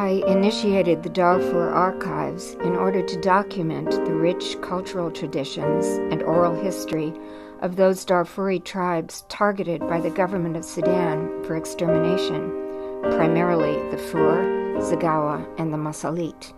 I initiated the Darfur Archives in order to document the rich cultural traditions and oral history of those Darfuri tribes targeted by the government of Sudan for extermination, primarily the Fur, Zagawa, and the Masalit.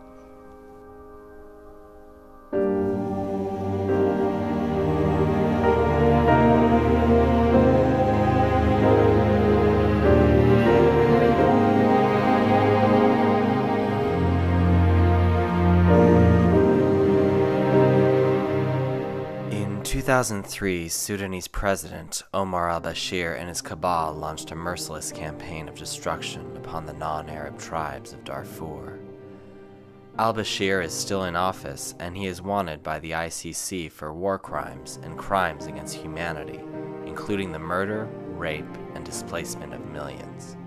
In 2003, Sudanese President Omar al-Bashir and his cabal launched a merciless campaign of destruction upon the non-Arab tribes of Darfur. Al-Bashir is still in office, and he is wanted by the ICC for war crimes and crimes against humanity, including the murder, rape, and displacement of millions.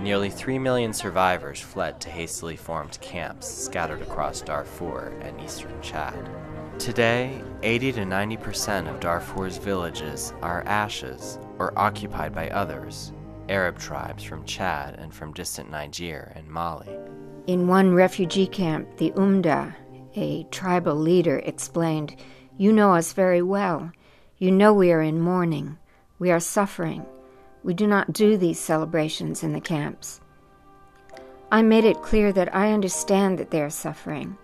Nearly 3 million survivors fled to hastily formed camps scattered across Darfur and eastern Chad. Today, 80 to 90% of Darfur's villages are ashes or occupied by others, Arab tribes from Chad and from distant Niger and Mali. In one refugee camp, the Umda, a tribal leader, explained, "You know us very well. You know we are in mourning. We are suffering. We do not do these celebrations in the camps." I made it clear that I understand that they are suffering,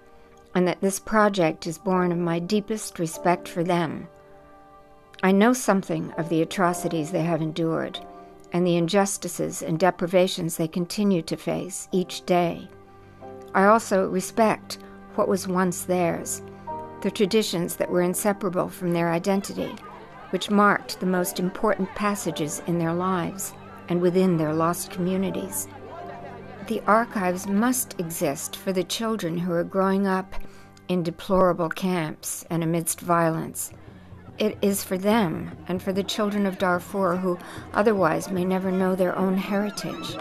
and that this project is born of my deepest respect for them. I know something of the atrocities they have endured, and the injustices and deprivations they continue to face each day. I also respect what was once theirs, the traditions that were inseparable from their identity, which marked the most important passages in their lives and within their lost communities. The archives must exist for the children who are growing up in deplorable camps and amidst violence. It is for them and for the children of Darfur who otherwise may never know their own heritage.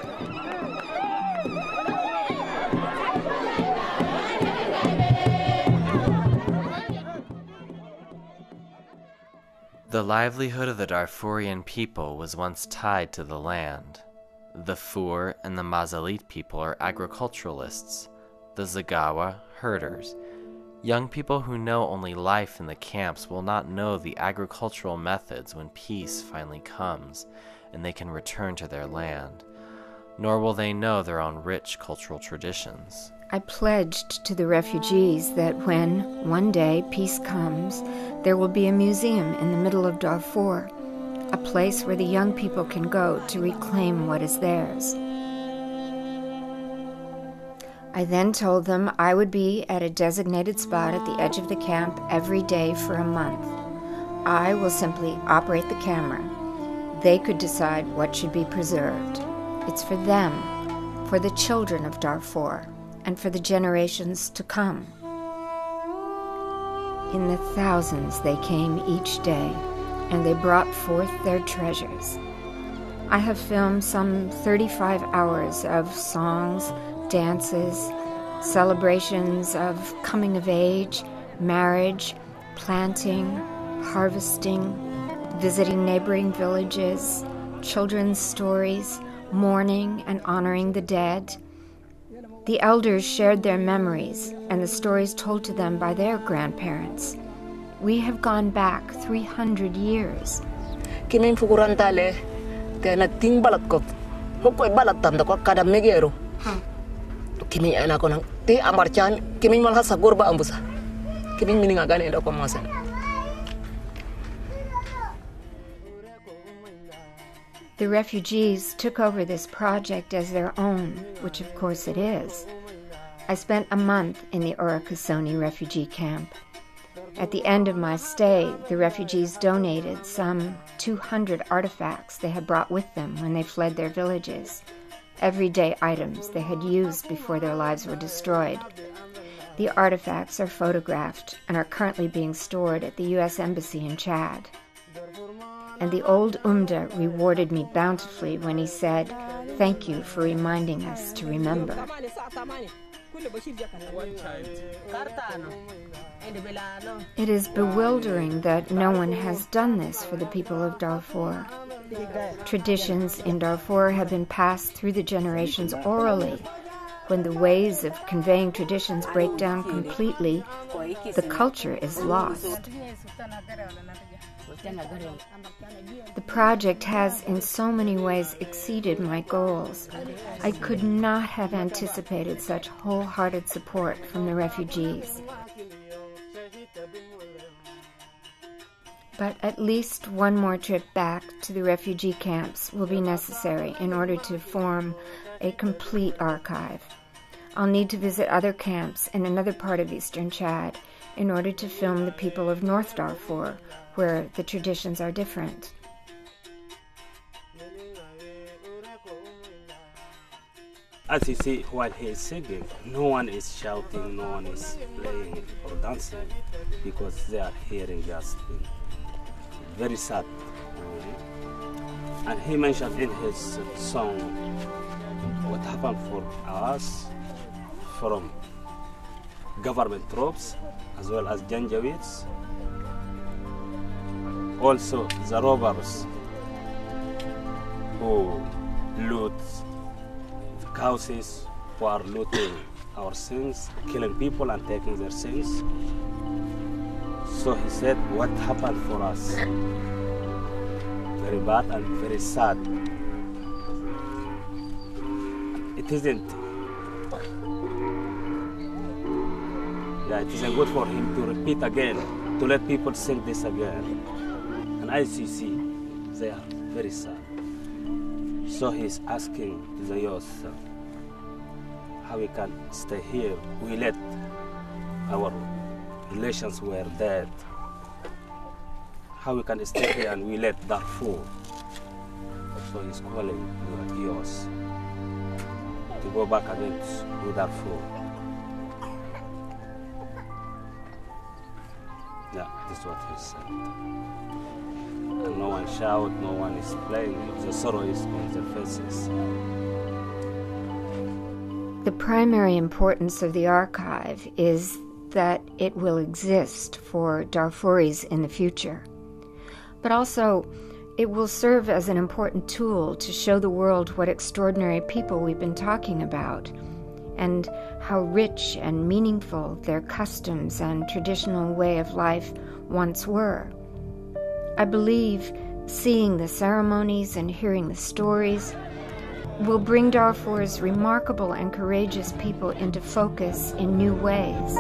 The livelihood of the Darfurian people was once tied to the land. The Fur and the Masalit people are agriculturalists, the Zagawa, herders. Young people who know only life in the camps will not know the agricultural methods when peace finally comes and they can return to their land, nor will they know their own rich cultural traditions. I pledged to the refugees that when, one day, peace comes, there will be a museum in the middle of Darfur, a place where the young people can go to reclaim what is theirs. I then told them I would be at a designated spot at the edge of the camp every day for a month. I will simply operate the camera. They could decide what should be preserved. It's for them, for the children of Darfur, and for the generations to come. In the thousands they came each day, and they brought forth their treasures. I have filmed some 35 hours of songs, dances, celebrations of coming of age, marriage, planting, harvesting, visiting neighboring villages, children's stories, mourning and honoring the dead. The elders shared their memories and the stories told to them by their grandparents. We have gone back 300 years. Kiming fukuran tale, kaya nating balat ko. Hukoy balat tanda ko kada megero. Kiming anak ko nang ti amarchan, kiming malha sa gurba ambusa. Kiming miningagan endo ko masan. The refugees took over this project as their own, which of course it is. I spent a month in the Orakasoni refugee camp. At the end of my stay, the refugees donated some 200 artifacts they had brought with them when they fled their villages, everyday items they had used before their lives were destroyed. The artifacts are photographed and are currently being stored at the U.S. Embassy in Chad. And the old Umda rewarded me bountifully when he said, "Thank you for reminding us to remember." It is bewildering that no one has done this for the people of Darfur. Traditions in Darfur have been passed through the generations orally, When the ways of conveying traditions break down completely, the culture is lost. The project has in so many ways exceeded my goals. I could not have anticipated such wholehearted support from the refugees. But at least one more trip back to the refugee camps will be necessary in order to form a complete archive. I'll need to visit other camps in another part of eastern Chad in order to film the people of North Darfur, where the traditions are different. As you see, while he is singing, no one is shouting, no one is playing or dancing, because they are hearing just thing. Very sad. And he mentioned in his song what happened for us from government troops as well as Janjaweeds. Also the robbers who loot houses, who are looting our things, killing people and taking their things. So he said, what happened for us? Very bad and very sad. It isn't good for him to repeat again, to let people sing this again. And as you see, they are very sad. So he's asking the youth how we can stay here. We let our relations were dead. How we can stay here and we let Darfur. So he's calling the youth to go back again to Darfur. Yeah, this is what he said. And no one shout, no one is playing. The sorrow is on their faces. The primary importance of the archive is that it will exist for Darfuris in the future. But also, it will serve as an important tool to show the world what extraordinary people we've been talking about, and how rich and meaningful their customs and traditional way of life once were. I believe seeing the ceremonies and hearing the stories will bring Darfur's remarkable and courageous people into focus in new ways.